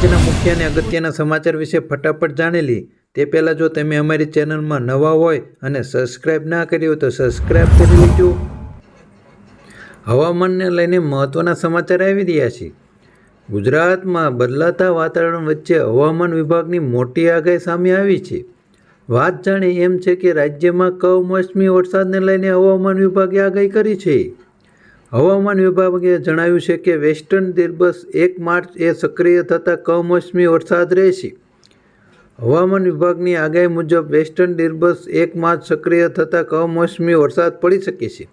રાજ્યના મુખ્ય અને અગત્યના સમાચાર વિશે ફટાફટ જાણેલી તે પહેલાં જો તમે અમારી ચેનલમાં નવા હોય અને સબસ્ક્રાઇબ ના કરી હોય તો સબસ્ક્રાઇબ કરી લેજો. હવામાનને લઈને મહત્ત્વના સમાચાર આવી રહ્યા છે. ગુજરાતમાં બદલાતા વાતાવરણ વચ્ચે હવામાન વિભાગની મોટી આગાહી સામે આવી છે. વાત જાણે એમ છે કે રાજ્યમાં કમોસમી વરસાદને લઈને હવામાન વિભાગે આગાહી કરી છે. હવામાન વિભાગે જણાવ્યું છે કે વેસ્ટર્ન ડિસ્ટર્બન્સ 1 માર્ચ એ સક્રિય થતાં કમોસમી વરસાદ રહેશે. હવામાન વિભાગની આગાહી મુજબ વેસ્ટર્ન ડિસ્ટર્બન્સ 1 માર્ચ સક્રિય થતાં કમોસમી વરસાદ પડી શકે છે.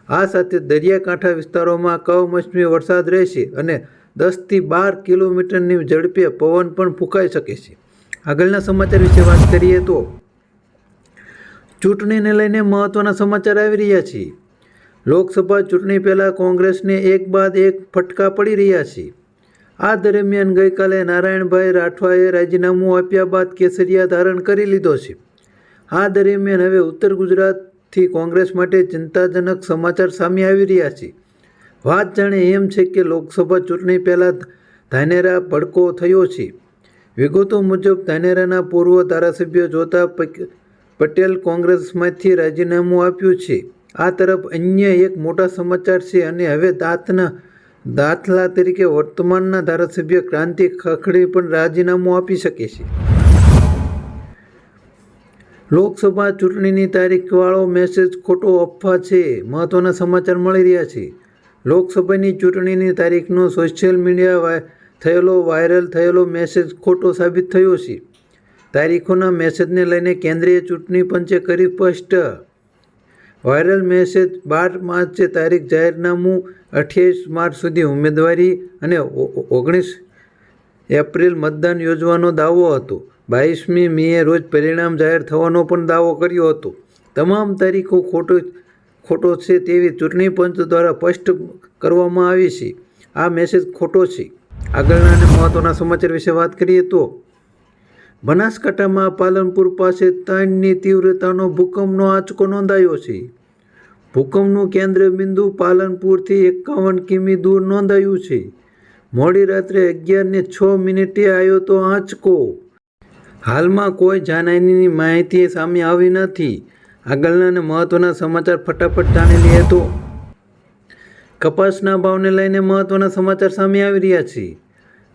આ સાથે દરિયાકાંઠા વિસ્તારોમાં કમોસમી વરસાદ રહેશે અને 10 થી 12 કિલોમીટરની ઝડપે પવન પણ ફૂંકાઈ શકે છે. આગળના સમાચાર વિશે વાત કરીએ તો ચૂંટણીને લઈને મહત્ત્વના સમાચાર આવી રહ્યા છે. લોકસભા ચૂંટણી પહેલાં કોંગ્રેસને એક બાદ એક ફટકા પડી રહ્યા છે. આ દરમિયાન ગઈકાલે નારાયણભાઈ રાઠવાએ રાજીનામું આપ્યા બાદ કેસરિયા ધારણ કરી લીધો છે. આ દરમિયાન હવે ઉત્તર ગુજરાતથી કોંગ્રેસ માટે ચિંતાજનક સમાચાર સામે આવી રહ્યા છે. વાત જાણે એમ છે કે લોકસભા ચૂંટણી પહેલાં ધાનેરા ભડકો થયો છે. વિગતો મુજબ ધાનેરાના પૂર્વ ધારાસભ્ય જોતા પટેલ કોંગ્રેસમાંથી રાજીનામું આપ્યું છે. આ તરફ અન્ય એક મોટા સમાચાર છે અને હવે દાખલા તરીકે વર્તમાનના ધારાસભ્ય ક્રાંતિ ખખડી પણ રાજીનામું આપી શકે છે. લોકસભા ચૂંટણીની તારીખવાળો મેસેજ ખોટો અફવા છે. મહત્ત્વના સમાચાર મળી રહ્યા છે. લોકસભાની ચૂંટણીની તારીખનો સોશિયલ મીડિયા વાયરલ થયેલો મેસેજ ખોટો સાબિત થયો છે. તારીખોના મેસેજને લઈને કેન્દ્રીય ચૂંટણી પંચે કર્યું સ્પષ્ટ. વાયરલ મેસેજ 12 માર્ચે તારીખ જાહેરનામું, 28 માર્ચ સુધી ઉમેદવારી અને 19 એપ્રિલ મતદાન યોજવાનો દાવો હતો. 22મી મીએ રોજ પરિણામ જાહેર થવાનો પણ દાવો કર્યો હતો. તમામ તારીખો ખોટો છે તેવી ચૂંટણી પંચ દ્વારા સ્પષ્ટ કરવામાં આવી છે. આ મેસેજ ખોટો છે. આગળના અને મહત્ત્વના સમાચાર વિશે વાત કરીએ તો બનાસકાંઠામાં પાલનપુર પાસે 3ની તીવ્રતાનો ભૂકંપનો આંચકો નોંધાયો છે. ભૂકંપનું કેન્દ્ર બિંદુ પાલનપુરથી 51 કિમી દૂર નોંધાયું છે. મોડી રાત્રે 11:06 આવ્યો તો આંચકો. હાલમાં કોઈ જાનહાનિની માહિતી સામે આવી નથી. આગળના અને મહત્ત્વના સમાચાર ફટાફટ જાણી લઈએ તો કપાસના ભાવને લઈને મહત્ત્વના સમાચાર સામે આવી રહ્યા છે.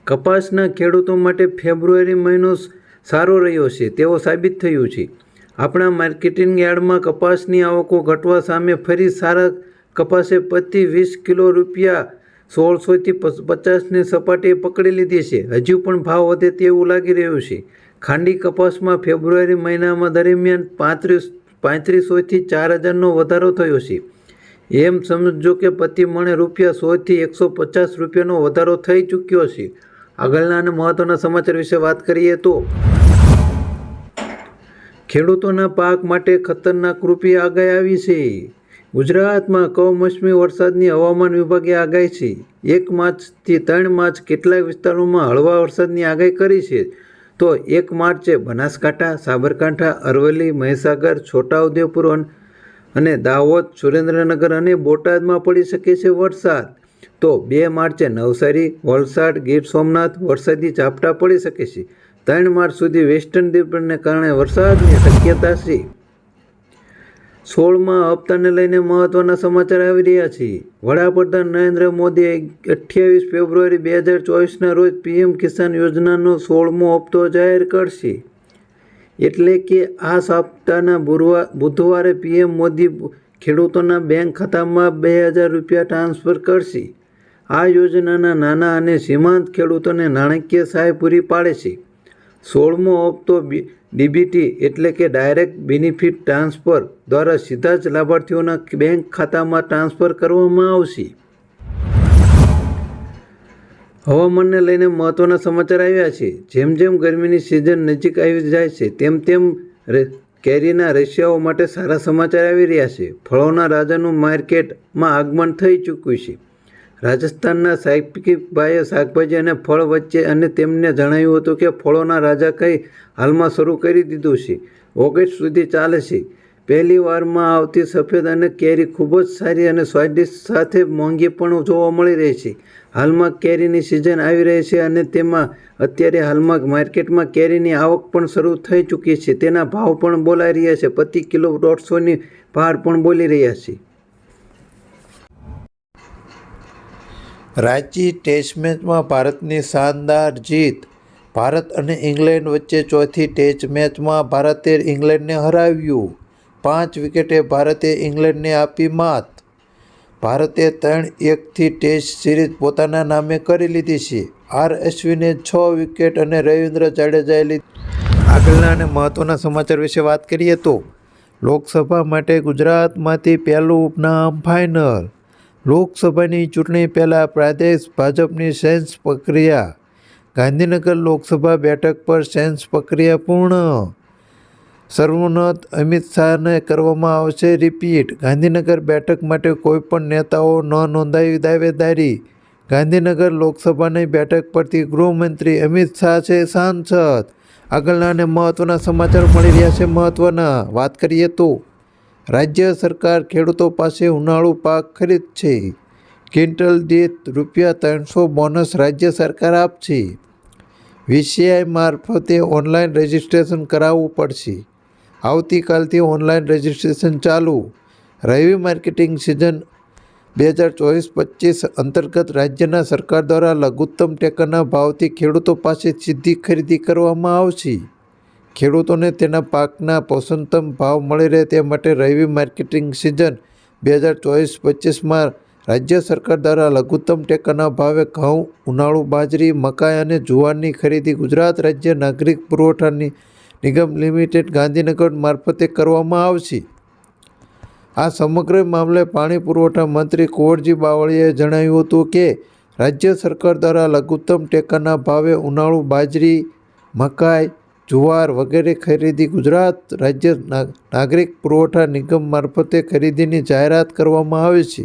કપાસના ખેડૂતો માટે ફેબ્રુઆરી મહિનો સારો રહ્યો છે તેવું સાબિત થયું છે. આપણા માર્કેટિંગ યાર્ડમાં કપાસની આવકો ઘટવા સામે ફરી સારા કપાસે પ્રતિ 20 કિલો રૂપિયા 1600 થી 50ની સપાટીએ પકડી લીધી છે. હજુ પણ ભાવ વધે તેવું લાગી રહ્યું છે. ખાંડી કપાસમાં ફેબ્રુઆરી મહિનામાં દરમિયાન 3500 થી 4000નો વધારો થયો છે. એમ સમજો કે પ્રતિ મણે રૂપિયા 100 થી 150 રૂપિયાનો વધારો થઈ ચૂક્યો છે. આગળના અને મહત્ત્વના સમાચાર વિશે વાત કરીએ તો ખેડૂતોના પાક માટે ખતરનાક રૂપી આગાહી આવી છે. ગુજરાતમાં કમોસમી વરસાદની હવામાન વિભાગે આગાહી છે. 1 માર્ચથી 3 માર્ચ કેટલાક વિસ્તારોમાં હળવા વરસાદની આગાહી કરી છે. તો 1 માર્ચે બનાસકાંઠા, સાબરકાંઠા, અરવલ્લી, મહીસાગર, છોટાઉદેપુર અને દાહોદ, સુરેન્દ્રનગર અને બોટાદમાં પડી શકે છે વરસાદ. તો 2 માર્ચે નવસારી, વલસાડ, ગીર સોમનાથ વરસાદી ઝાપટા પડી શકે છે. 3 માર્ચ સુધી વેસ્ટર્ન ડિસ્ટર્બન્સને કારણે વરસાદની શક્યતા છે. 16મા હપ્તાને લઈને મહત્ત્વના સમાચાર આવી રહ્યા છે. વડાપ્રધાન નરેન્દ્ર મોદીએ 28 ફેબ્રુઆરી 2024ના રોજ પીએમ કિસાન યોજનાનો 16મો હપ્તો જાહેર કરશે. એટલે કે આ સપ્તાહના બુધવારે પીએમ મોદી ખેડૂતોના બેંક ખાતામાં 2000 રૂપિયા ટ્રાન્સફર કરશે. આ યોજનાના નાના અને સીમાંત ખેડૂતોને નાણાકીય સહાય પૂરી પાડે છે. 16મો હપ્તો ડીબીટી એટલે કે ડાયરેક્ટ બેનિફિટ ટ્રાન્સફર દ્વારા સીધા જ લાભાર્થીઓના બેંક ખાતામાં ટ્રાન્સફર કરવામાં આવશે. હવામાનને લઈને મહત્ત્વના સમાચાર આવ્યા છે. જેમ જેમ ગરમીની સિઝન નજીક આવી જાય છે તેમ તેમ કેરીના રશિયાઓ માટે સારા સમાચાર આવી રહ્યા છે. ફળોના રાજાનું માર્કેટમાં આગમન થઈ ચૂક્યું છે. રાજસ્થાનના સાહિબભાઈએ શાકભાજી અને ફળ વચ્ચે અને તેમને જણાવ્યું હતું કે ફળોના રાજા કઈ હાલમાં શરૂ કરી દીધું છે. ઓગસ્ટ સુધી ચાલે છે. પહેલી વારમાં આવતી સફેદ અને કેરી ખૂબ જ સારી અને સ્વાદિષ્ટ સાથે મોંઘી પણ જોવા મળી રહી છે. હાલમાં કેરીની સિઝન આવી રહી છે અને તેમાં અત્યારે હાલમાં માર્કેટમાં કેરીની આવક પણ શરૂ થઈ ચૂકી છે. તેના ભાવ પણ બોલાઈ રહ્યા છે. પ્રતિ કિલો 150ની પાર પણ બોલી રહ્યા છે. રાંચી ટેસ્ટ મેચમાં ભારતની શાનદાર જીત. ભારત અને ઇંગ્લેન્ડ વચ્ચે ચોથી ટેસ્ટ મેચમાં ભારતે ઇંગ્લેન્ડને હરાવ્યું. 5 વિકેટે ભારતે ઇંગ્લેન્ડને આપી માત. ભારતે 3-1થી ટેસ્ટ સિરીઝ પોતાના નામે કરી લીધી છે. આર અશ્વિને 6 વિકેટ અને રવિન્દ્ર જાડેજાએ લીધી. આગળના અને મહત્વના સમાચાર વિશે વાત કરીએ તો લોકસભા માટે ગુજરાતમાંથી પહેલું ઉપનામ ફાઇનલ. લોકસભાની ચૂંટણી પહેલાં પ્રદેશ ભાજપની સેન્સ પ્રક્રિયા. ગાંધીનગર લોકસભા બેઠક પર સેન્સ પ્રક્રિયા પૂર્ણ. સર્વોન્નત અમિત શાહને કરવામાં આવશે રિપીટ. ગાંધીનગર બેઠક માટે કોઈપણ નેતાઓ ન નોંધાવી દાવેદારી. ગાંધીનગર લોકસભાની બેઠક પરથી ગૃહમંત્રી અમિત શાહ છે સાંસદ. આગળના અને મહત્વના સમાચાર મળી રહ્યા છે. મહત્વના વાત કરીએ તો રાજ્ય સરકાર ખેડૂતો પાસે ઉનાળુ પાક ખરીદશે. ક્વિન્ટલ દીઠ ₹300 બોનસ રાજ્ય સરકાર આપશે. વીસીઆઈ મારફતે ઓનલાઈન રજીસ્ટ્રેશન કરાવવું પડશે. આવતીકાલથી ઓનલાઈન રજીસ્ટ્રેશન ચાલુ. રવિ માર્કેટિંગ સિઝન 2024-25 અંતર્ગત રાજ્યના સરકાર દ્વારા લઘુત્તમ ટેકાના ભાવથી ખેડૂતો પાસે સીધી ખરીદી કરવામાં આવશે. ખેડૂતોને તેના પાકના પોષણતમ ભાવ મળી રહે તે માટે રવિ માર્કેટિંગ સિઝન 2024-25માં રાજ્ય સરકાર દ્વારા લઘુત્તમ ટેકાના ભાવે ઘઉં, ઉનાળુ બાજરી, મકાઈ અને જુવારની ખરીદી ગુજરાત રાજ્ય નાગરિક પુરવઠા નિગમ લિમિટેડ ગાંધીનગર મારફતે કરવામાં આવશે. આ સમગ્ર મામલે પાણી પુરવઠા મંત્રી કુંવરજી બાવળીયાએ જણાવ્યું હતું કે રાજ્ય સરકાર દ્વારા લઘુત્તમ ટેકાના ભાવે ઉનાળુ બાજરી, મકાઈ, જુવાર વગેરે ખરીદી ગુજરાત રાજ્ય નાગરિક પુરવઠા નિગમ મારફતે ખરીદીની જાહેરાત કરવામાં આવે છે.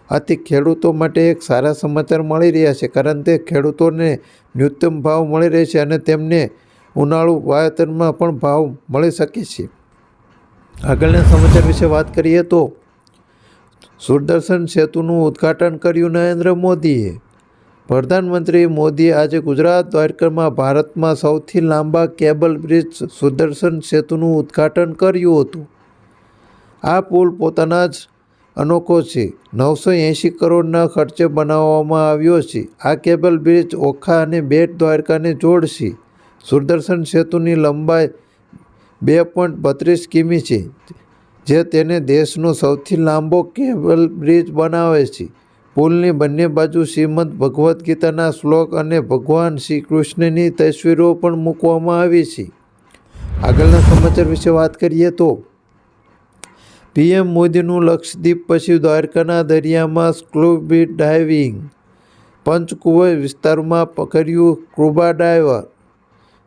આથી ખેડૂતો માટે એક સારા સમાચાર મળી રહ્યા છે, કારણ કે ખેડૂતોને ન્યૂનતમ ભાવ મળી રહે છે અને તેમને ઉનાળુ વાવેતરમાં પણ ભાવ મળી શકે છે. આગળના સમાચાર વિશે વાત કરીએ તો સુદર્શન સેતુનું ઉદ્ઘાટન કર્યું નરેન્દ્ર મોદીએ. પ્રધાનમંત્રી મોદીએ આજે ગુજરાત દ્વારકામાં ભારતમાં સૌથી લાંબા કેબલ બ્રિજ સુદર્શન સેતુનું ઉદ્ઘાટન કર્યું હતું. આ પુલ પોતાના જ અનોખો છે. 980 કરોડના ખર્ચે બનાવવામાં આવ્યો છે. આ કેબલ બ્રિજ ઓખા અને બેટ દ્વારકાને જોડશે. સુદર્શન સેતુની લંબાઈ 2.32 કિમી છે, જે તેને દેશનો સૌથી લાંબો કેબલ બ્રિજ બનાવે છે. પુલની બંને બાજુ શ્રીમદ ભગવદ્ ગીતાના શ્લોક અને ભગવાન શ્રી કૃષ્ણની તસવીરો પણ મૂકવામાં આવી છે. આગળના સમાચાર વિશે વાત કરીએ તો પીએમ મોદીનું લક્ષદ્વીપ પછી દ્વારકાના દરિયામાં સ્કૂબા ડાઇવિંગ. પંચકુવર વિસ્તારમાં કર્યું સ્કૂબા ડાઇવર.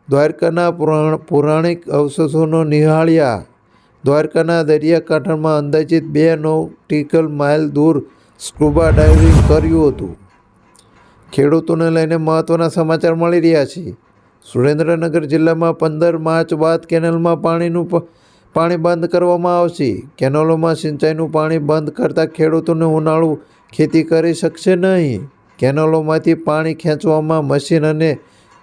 દ્વારકાના પૌરાણિક અવશેષોનો નિહાળ્યા. દ્વારકાના દરિયાકાંઠામાં અંદાજિત 2 નોટિકલ માઇલ દૂર સ્કૂબા ડાઇવિંગ કર્યું હતું. ખેડૂતોને લઈને મહત્વના સમાચાર મળી રહ્યા છે. સુરેન્દ્રનગર જિલ્લામાં 15 માર્ચ બાદ કેનાલમાં પાણી બંધ કરવામાં આવશે. કેનાલોમાં સિંચાઈનું પાણી બંધ કરતા ખેડૂતોને ઉનાળુ ખેતી કરી શકશે નહીં. કેનાલોમાંથી પાણી ખેંચવામાં મશીન અને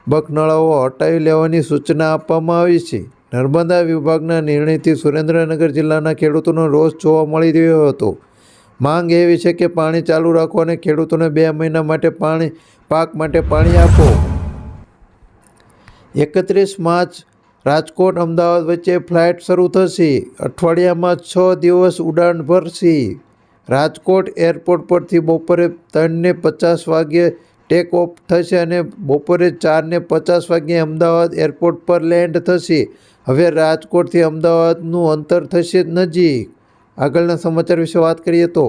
બકનળાઓ હટાવી લેવાની સૂચના આપવામાં આવી છે. નર્મદા વિભાગના નિર્ણયથી સુરેન્દ્રનગર જિલ્લાના ખેડૂતોનો રોષ જોવા મળી રહ્યો હતો. માંગ એવી છે કે પાણી ચાલુ રાખો અને ખેડૂતોને 2 મહિના માટે પાક માટે પાણી આપો. 31 માર્ચ રાજકોટ અમદાવાદ વચ્ચે ફ્લાઇટ શરૂ થશે. અઠવાડિયામાં 6 દિવસ ઉડાન ભરશે. રાજકોટ એરપોર્ટ પરથી બપોરે 3:50 વાગ્યે ટેક ઓફ થશે અને બપોરે 4:50 વાગ્યે અમદાવાદ એરપોર્ટ પર લેન્ડ થશે. હવે રાજકોટથી અમદાવાદનું અંતર થશે નજીક. આગળના સમાચાર વિશે વાત કરીએ તો